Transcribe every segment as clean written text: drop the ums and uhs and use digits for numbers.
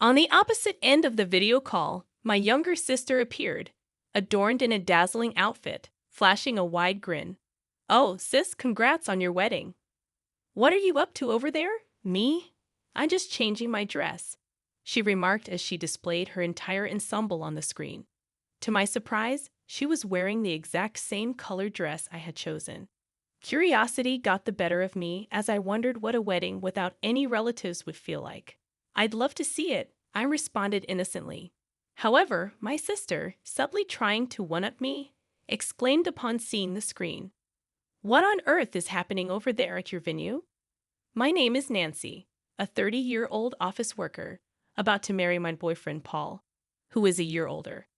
On the opposite end of the video call, my younger sister appeared, adorned in a dazzling outfit, flashing a wide grin. "Oh, sis, congrats on your wedding. What are you up to over there?" "Me? I'm just changing my dress," she remarked as she displayed her entire ensemble on the screen. To my surprise, she was wearing the exact same colored dress I had chosen. Curiosity got the better of me as I wondered what a wedding without any relatives would feel like. "I'd love to see it," I responded innocently. However, my sister, subtly trying to one-up me, exclaimed upon seeing the screen, "What on earth is happening over there at your venue?" My name is Nancy, a 30-year-old office worker, about to marry my boyfriend Paul, who is a year older.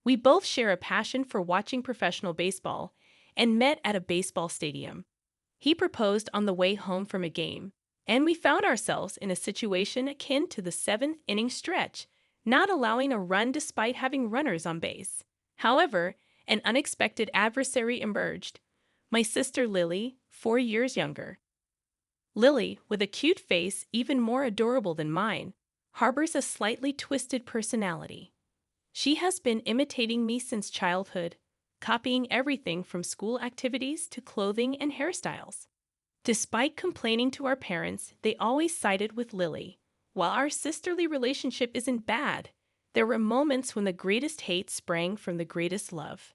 We both share a passion for watching professional baseball and met at a baseball stadium. He proposed on the way home from a game, and we found ourselves in a situation akin to the seventh-inning stretch, not allowing a run despite having runners on base. However, an unexpected adversary emerged: my sister Lily, 4 years younger. Lily, with a cute face even more adorable than mine, harbors a slightly twisted personality. She has been imitating me since childhood, copying everything from school activities to clothing and hairstyles. Despite complaining to our parents, they always sided with Lily. While our sisterly relationship isn't bad, there were moments when the greatest hate sprang from the greatest love.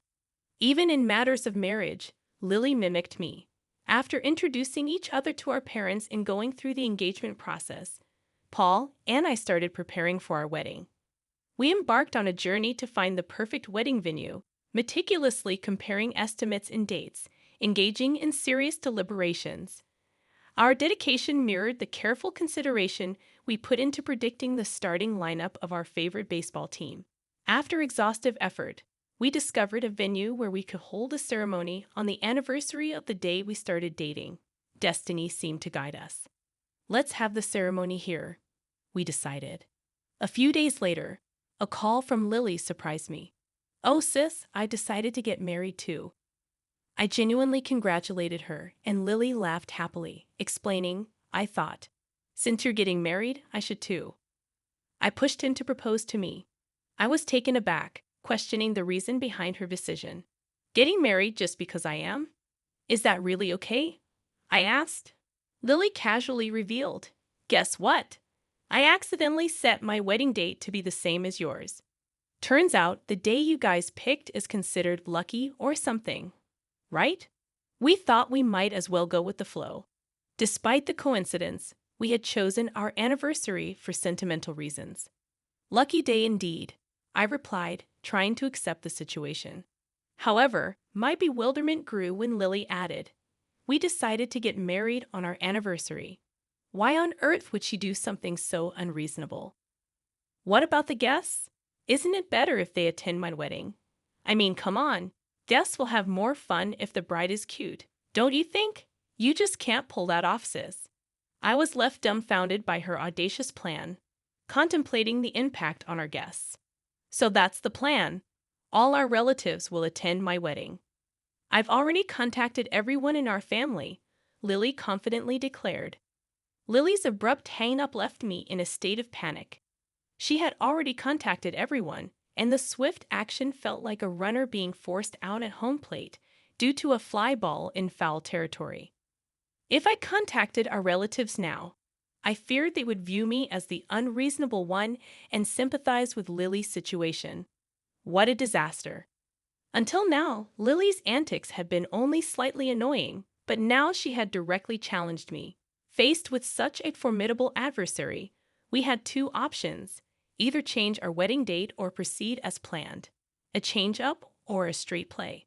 Even in matters of marriage, Lily mimicked me. After introducing each other to our parents and going through the engagement process, Paul and I started preparing for our wedding. We embarked on a journey to find the perfect wedding venue, meticulously comparing estimates and dates, engaging in serious deliberations. Our dedication mirrored the careful consideration we put into predicting the starting lineup of our favorite baseball team. After exhaustive effort, we discovered a venue where we could hold a ceremony on the anniversary of the day we started dating. Destiny seemed to guide us. "Let's have the ceremony here," we decided. A few days later, a call from Lily surprised me. "Oh, sis, I decided to get married too." I genuinely congratulated her, and Lily laughed happily, explaining, "I thought, since you're getting married, I should too." I pushed him to propose to me. I was taken aback, questioning the reason behind her decision. "Getting married just because I am? Is that really okay?" I asked. Lily casually revealed, "Guess what? I accidentally set my wedding date to be the same as yours. Turns out the day you guys picked is considered lucky or something, right?" We thought we might as well go with the flow. Despite the coincidence, we had chosen our anniversary for sentimental reasons. "Lucky day indeed," I replied, trying to accept the situation. However, my bewilderment grew when Lily added, "We decided to get married on our anniversary. Why on earth would she do something so unreasonable?" "What about the guests? Isn't it better if they attend my wedding? I mean, come on. Guests will have more fun if the bride is cute, don't you think? You just can't pull that off, sis." I was left dumbfounded by her audacious plan, contemplating the impact on our guests. "So that's the plan. All our relatives will attend my wedding." "I've already contacted everyone in our family," Lily confidently declared. Lily's abrupt hang-up left me in a state of panic. She had already contacted everyone, and the swift action felt like a runner being forced out at home plate due to a fly ball in foul territory. If I contacted our relatives now, I feared they would view me as the unreasonable one and sympathize with Lily's situation. What a disaster. Until now, Lily's antics had been only slightly annoying, but now she had directly challenged me. Faced with such a formidable adversary, we had two options: either change our wedding date or proceed as planned, a change-up or a straight play.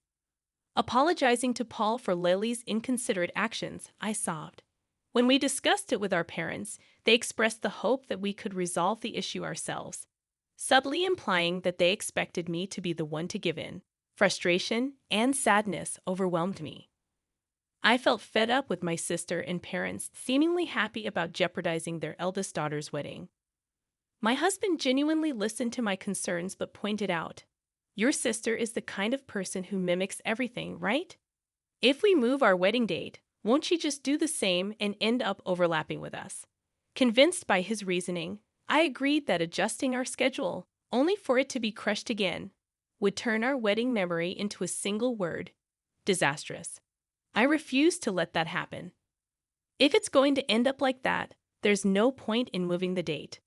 Apologizing to Paul for Lily's inconsiderate actions, I sobbed. When we discussed it with our parents, they expressed the hope that we could resolve the issue ourselves, subtly implying that they expected me to be the one to give in. Frustration and sadness overwhelmed me. I felt fed up with my sister and parents seemingly happy about jeopardizing their eldest daughter's wedding. My husband genuinely listened to my concerns but pointed out, "Your sister is the kind of person who mimics everything, right? If we move our wedding date, won't she just do the same and end up overlapping with us?" Convinced by his reasoning, I agreed that adjusting our schedule, only for it to be crushed again, would turn our wedding memory into a single word: disastrous. I refused to let that happen. If it's going to end up like that, there's no point in moving the date.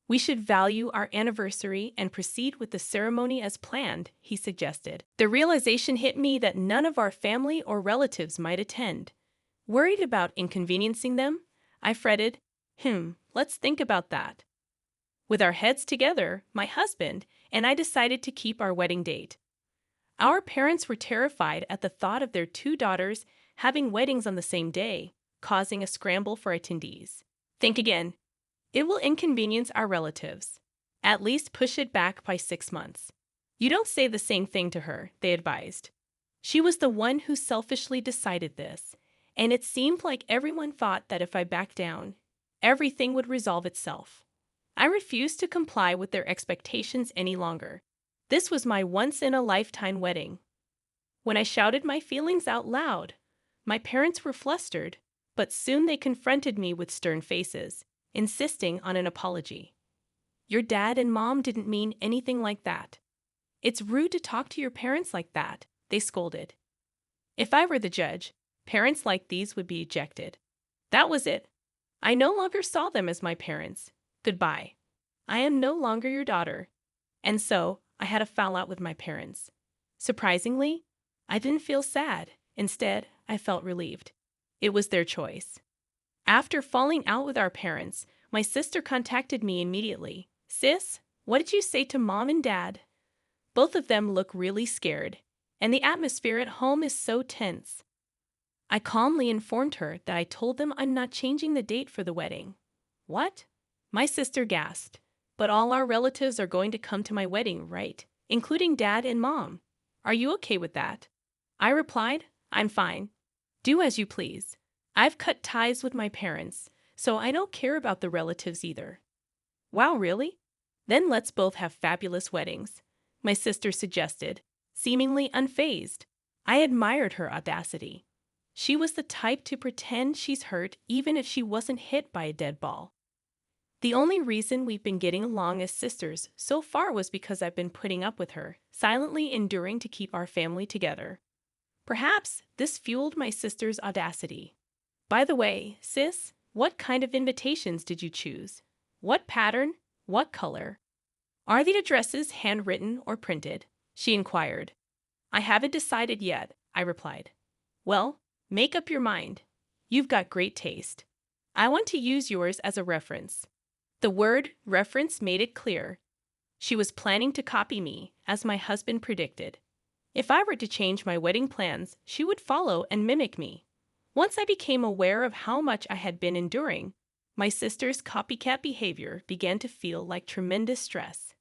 We should value our anniversary and proceed with the ceremony as planned, he suggested. The realization hit me that none of our family or relatives might attend. Worried about inconveniencing them, I fretted, let's think about that. With our heads together, my husband and I decided to keep our wedding date. Our parents were terrified at the thought of their two daughters having weddings on the same day, causing a scramble for attendees. Think again. It will inconvenience our relatives. At least push it back by 6 months. You don't say the same thing to her, they advised. She was the one who selfishly decided this, and it seemed like everyone thought that if I backed down, everything would resolve itself. I refused to comply with their expectations any longer. This was my once-in-a-lifetime wedding. When I shouted my feelings out loud, my parents were flustered, but soon they confronted me with stern faces, insisting on an apology. Your dad and mom didn't mean anything like that. It's rude to talk to your parents like that, they scolded. If I were the judge, parents like these would be ejected. That was it. I no longer saw them as my parents. Goodbye. I am no longer your daughter. And so, I had a fallout with my parents. Surprisingly, I didn't feel sad. Instead, I felt relieved. It was their choice. After falling out with our parents, my sister contacted me immediately. Sis, what did you say to mom and dad? Both of them look really scared, and the atmosphere at home is so tense. I calmly informed her that I told them I'm not changing the date for the wedding. What? My sister gasped. But all our relatives are going to come to my wedding, right? Including dad and mom. Are you okay with that? I replied, I'm fine. Do as you please. I've cut ties with my parents, so I don't care about the relatives either. Wow, really? Then let's both have fabulous weddings, my sister suggested, seemingly unfazed. I admired her audacity. She was the type to pretend she's hurt even if she wasn't hit by a dead ball. The only reason we've been getting along as sisters so far was because I've been putting up with her, silently enduring to keep our family together. Perhaps this fueled my sister's audacity. By the way, sis, what kind of invitations did you choose? What pattern? What color? Are the addresses handwritten or printed? She inquired. I haven't decided yet, I replied. Well, make up your mind. You've got great taste. I want to use yours as a reference. The word reference made it clear. She was planning to copy me, as my husband predicted. If I were to change my wedding plans, she would follow and mimic me. Once I became aware of how much I had been enduring, my sister's copycat behavior began to feel like tremendous stress.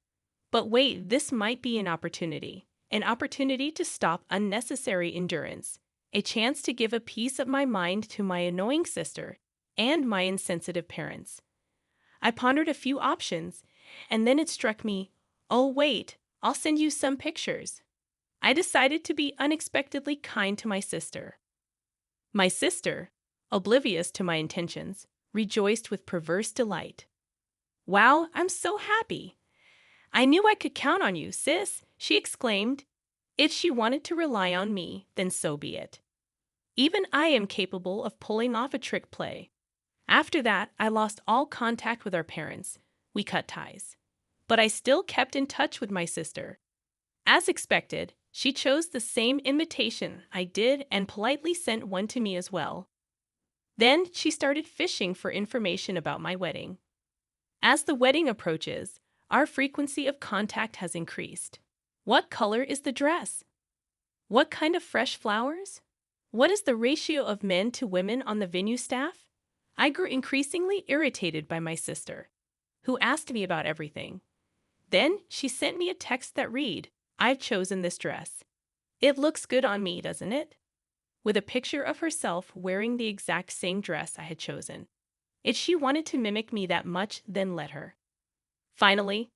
But wait, this might be an opportunity to stop unnecessary endurance, a chance to give a piece of my mind to my annoying sister and my insensitive parents. I pondered a few options, and then it struck me, oh wait, I'll send you some pictures. I decided to be unexpectedly kind to my sister. My sister, oblivious to my intentions, rejoiced with perverse delight. Wow, I'm so happy. I knew I could count on you, sis, she exclaimed. If she wanted to rely on me, then so be it. Even I am capable of pulling off a trick play. After that, I lost all contact with our parents. We cut ties. But I still kept in touch with my sister. As expected, she chose the same invitation I did and politely sent one to me as well. Then she started fishing for information about my wedding. As the wedding approaches, our frequency of contact has increased. What color is the dress? What kind of fresh flowers? What is the ratio of men to women on the venue staff? I grew increasingly irritated by my sister, who asked me about everything. Then she sent me a text that read, I've chosen this dress. It looks good on me, doesn't it? With a picture of herself wearing the exact same dress I had chosen. If she wanted to mimic me that much, then let her. Finally,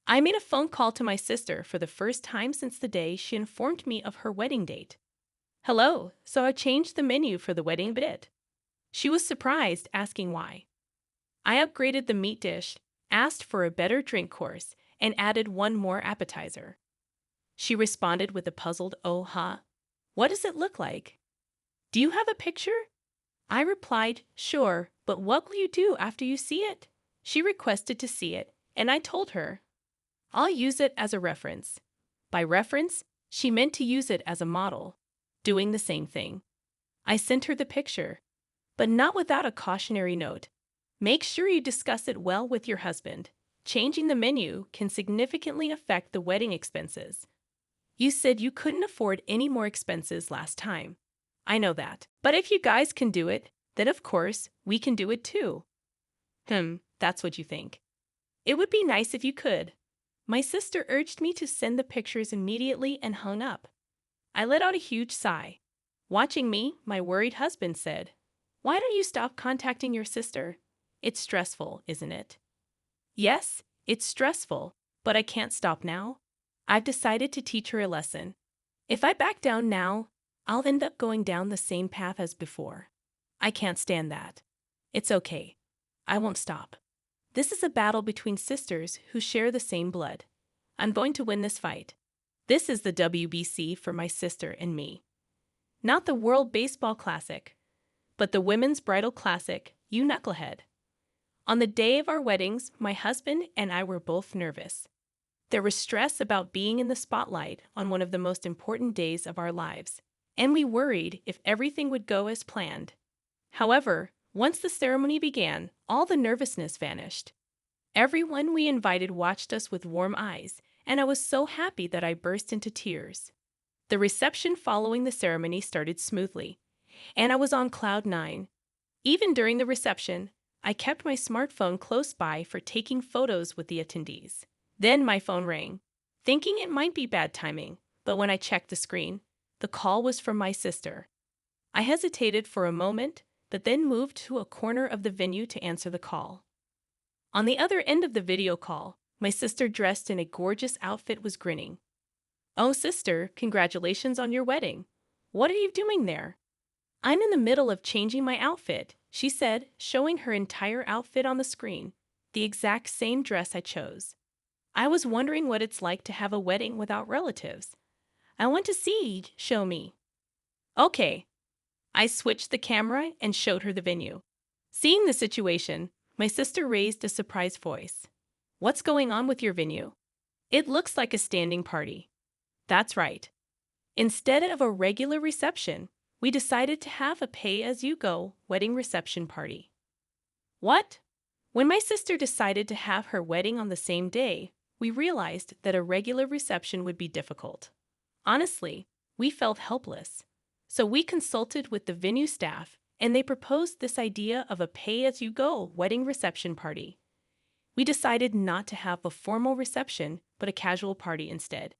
I made a phone call to my sister for the first time since the day she informed me of her wedding date. Hello, so I changed the menu for the wedding bit. She was surprised, asking why. I upgraded the meat dish, asked for a better drink course, and added one more appetizer. She responded with a puzzled "oh, huh? What does it look like? Do you have a picture?" I replied, "Sure, but what will you do after you see it?" She requested to see it, and I told her, "I'll use it as a reference." By reference, she meant to use it as a model, doing the same thing. I sent her the picture, but not without a cautionary note. Make sure you discuss it well with your husband. Changing the menu can significantly affect the wedding expenses. You said you couldn't afford any more expenses last time. I know that. But if you guys can do it, then of course, we can do it too. That's what you think. It would be nice if you could. My sister urged me to send the pictures immediately and hung up. I let out a huge sigh. Watching me, my worried husband said, "Why don't you stop contacting your sister? It's stressful, isn't it?" Yes, it's stressful, but I can't stop now. I've decided to teach her a lesson. If I back down now, I'll end up going down the same path as before. I can't stand that. It's okay. I won't stop. This is a battle between sisters who share the same blood. I'm going to win this fight. This is the WBC for my sister and me. Not the World Baseball Classic, but the Women's Bridal Classic, you knucklehead. On the day of our weddings, my husband and I were both nervous. There was stress about being in the spotlight on one of the most important days of our lives, and we worried if everything would go as planned. However, once the ceremony began, all the nervousness vanished. Everyone we invited watched us with warm eyes, and I was so happy that I burst into tears. The reception following the ceremony started smoothly, and I was on cloud nine. Even during the reception, I kept my smartphone close by for taking photos with the attendees. Then my phone rang, thinking it might be bad timing, but when I checked the screen, the call was from my sister. I hesitated for a moment, but then moved to a corner of the venue to answer the call. On the other end of the video call, my sister dressed in a gorgeous outfit was grinning. "Oh, sister, congratulations on your wedding. What are you doing there?" "I'm in the middle of changing my outfit," she said, showing her entire outfit on the screen, the exact same dress I chose. "I was wondering what it's like to have a wedding without relatives. I want to see, show me." Okay. I switched the camera and showed her the venue. Seeing the situation, my sister raised a surprised voice. "What's going on with your venue? It looks like a standing party." That's right. Instead of a regular reception, we decided to have a pay-as-you-go wedding reception party. What? When my sister decided to have her wedding on the same day, we realized that a regular reception would be difficult. Honestly, we felt helpless. So we consulted with the venue staff, and they proposed this idea of a pay-as-you-go wedding reception party. We decided not to have a formal reception, but a casual party instead.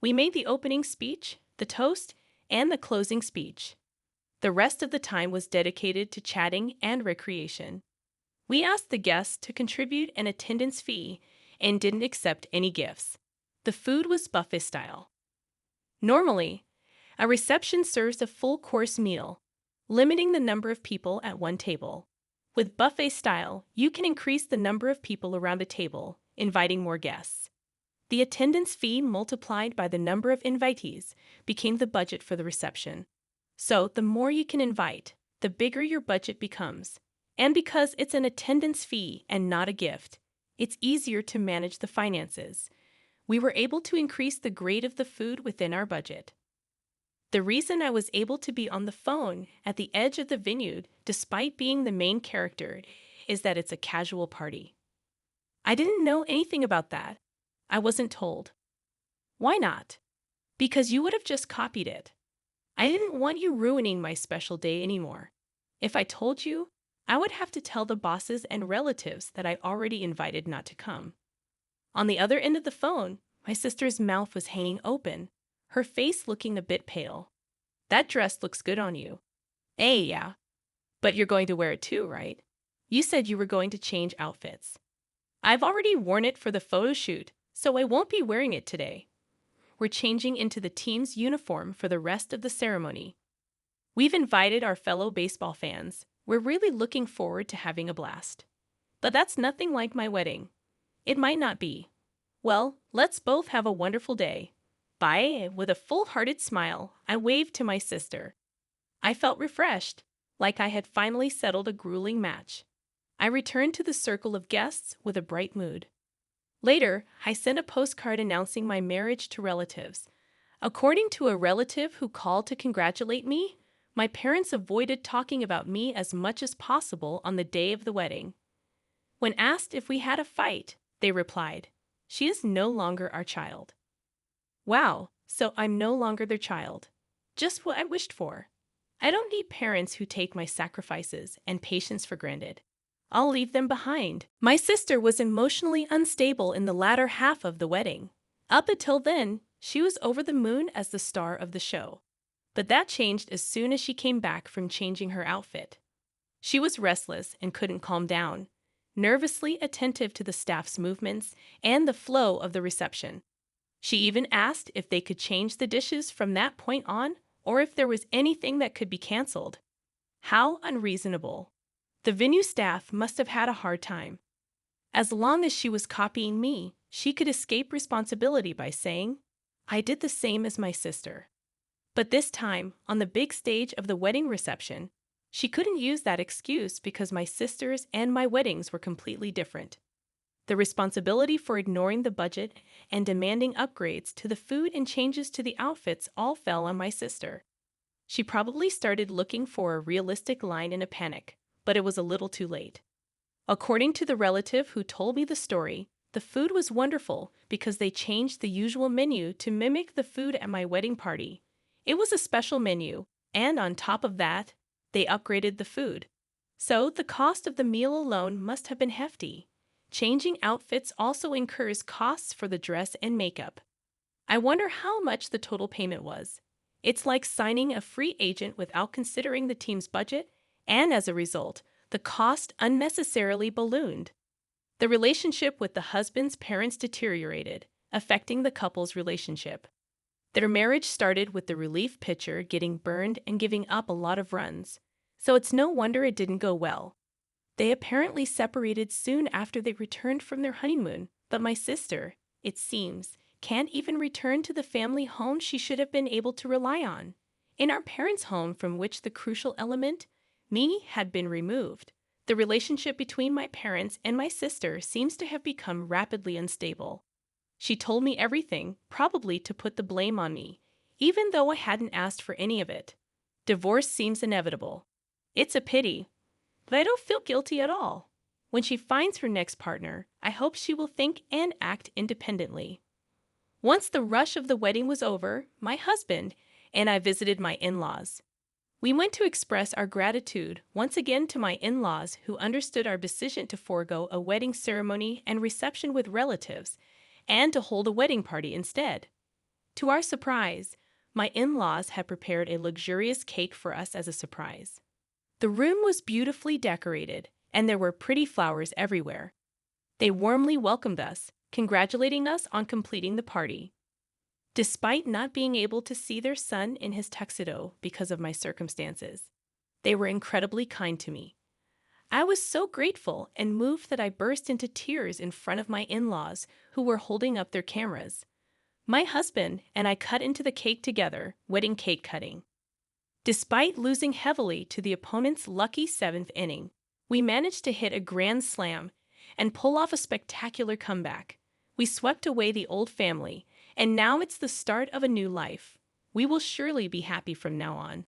We made the opening speech, the toast, and the closing speech. The rest of the time was dedicated to chatting and recreation. We asked the guests to contribute an attendance fee and didn't accept any gifts. The food was buffet style. Normally, a reception serves a full-course meal, limiting the number of people at one table. With buffet style, you can increase the number of people around a table, inviting more guests. The attendance fee multiplied by the number of invitees became the budget for the reception. So, the more you can invite, the bigger your budget becomes. And because it's an attendance fee and not a gift, it's easier to manage the finances. We were able to increase the grade of the food within our budget. The reason I was able to be on the phone at the edge of the venue despite being the main character is that it's a casual party. I didn't know anything about that. I wasn't told. Why not? Because you would have just copied it. I didn't want you ruining my special day anymore. If I told you, I would have to tell the bosses and relatives that I already invited not to come. On the other end of the phone, my sister's mouth was hanging open, her face looking a bit pale. "That dress looks good on you." Yeah. But you're going to wear it too, right? You said you were going to change outfits." "I've already worn it for the photo shoot, so I won't be wearing it today. We're changing into the team's uniform for the rest of the ceremony. We've invited our fellow baseball fans. We're really looking forward to having a blast. But that's nothing like my wedding. It might not be. Well, let's both have a wonderful day. Bye. With a full-hearted smile, I waved to my sister. I felt refreshed, like I had finally settled a grueling match. I returned to the circle of guests with a bright mood. Later, I sent a postcard announcing my marriage to relatives. According to a relative who called to congratulate me, my parents avoided talking about me as much as possible on the day of the wedding. When asked if we had a fight, they replied, "She is no longer our child." Wow, so I'm no longer their child. Just what I wished for. I don't need parents who take my sacrifices and patience for granted. I'll leave them behind. My sister was emotionally unstable in the latter half of the wedding. Up until then, she was over the moon as the star of the show. But that changed as soon as she came back from changing her outfit. She was restless and couldn't calm down, nervously attentive to the staff's movements and the flow of the reception. She even asked if they could change the dishes from that point on, or if there was anything that could be canceled. How unreasonable. The venue staff must have had a hard time. As long as she was copying me, she could escape responsibility by saying, "I did the same as my sister." But this time, on the big stage of the wedding reception, she couldn't use that excuse because my sisters and my weddings were completely different. The responsibility for ignoring the budget and demanding upgrades to the food and changes to the outfits all fell on my sister. She probably started looking for a realistic line in a panic, but it was a little too late. According to the relative who told me the story, the food was wonderful because they changed the usual menu to mimic the food at my wedding party. It was a special menu, and on top of that, they upgraded the food. So the cost of the meal alone must have been hefty. Changing outfits also incurs costs for the dress and makeup. I wonder how much the total payment was. It's like signing a free agent without considering the team's budget, and as a result, the cost unnecessarily ballooned. The relationship with the husband's parents deteriorated, affecting the couple's relationship. Their marriage started with the relief pitcher getting burned and giving up a lot of runs, so it's no wonder it didn't go well. They apparently separated soon after they returned from their honeymoon, but my sister, it seems, can't even return to the family home she should have been able to rely on. In our parents' home from which the crucial element, me, had been removed, the relationship between my parents and my sister seems to have become rapidly unstable. She told me everything, probably to put the blame on me, even though I hadn't asked for any of it. Divorce seems inevitable. It's a pity, but I don't feel guilty at all. When she finds her next partner, I hope she will think and act independently. Once the rush of the wedding was over, my husband and I visited my in-laws. We went to express our gratitude once again to my in-laws who understood our decision to forego a wedding ceremony and reception with relatives and to hold a wedding party instead. To our surprise, my in-laws had prepared a luxurious cake for us as a surprise. The room was beautifully decorated, and there were pretty flowers everywhere. They warmly welcomed us, congratulating us on completing the party. Despite not being able to see their son in his tuxedo because of my circumstances, they were incredibly kind to me. I was so grateful and moved that I burst into tears in front of my in-laws who were holding up their cameras. My husband and I cut into the cake together, wedding cake cutting. Despite losing heavily to the opponent's lucky 7th inning, we managed to hit a grand slam and pull off a spectacular comeback. We swept away the old family, and now it's the start of a new life. We will surely be happy from now on.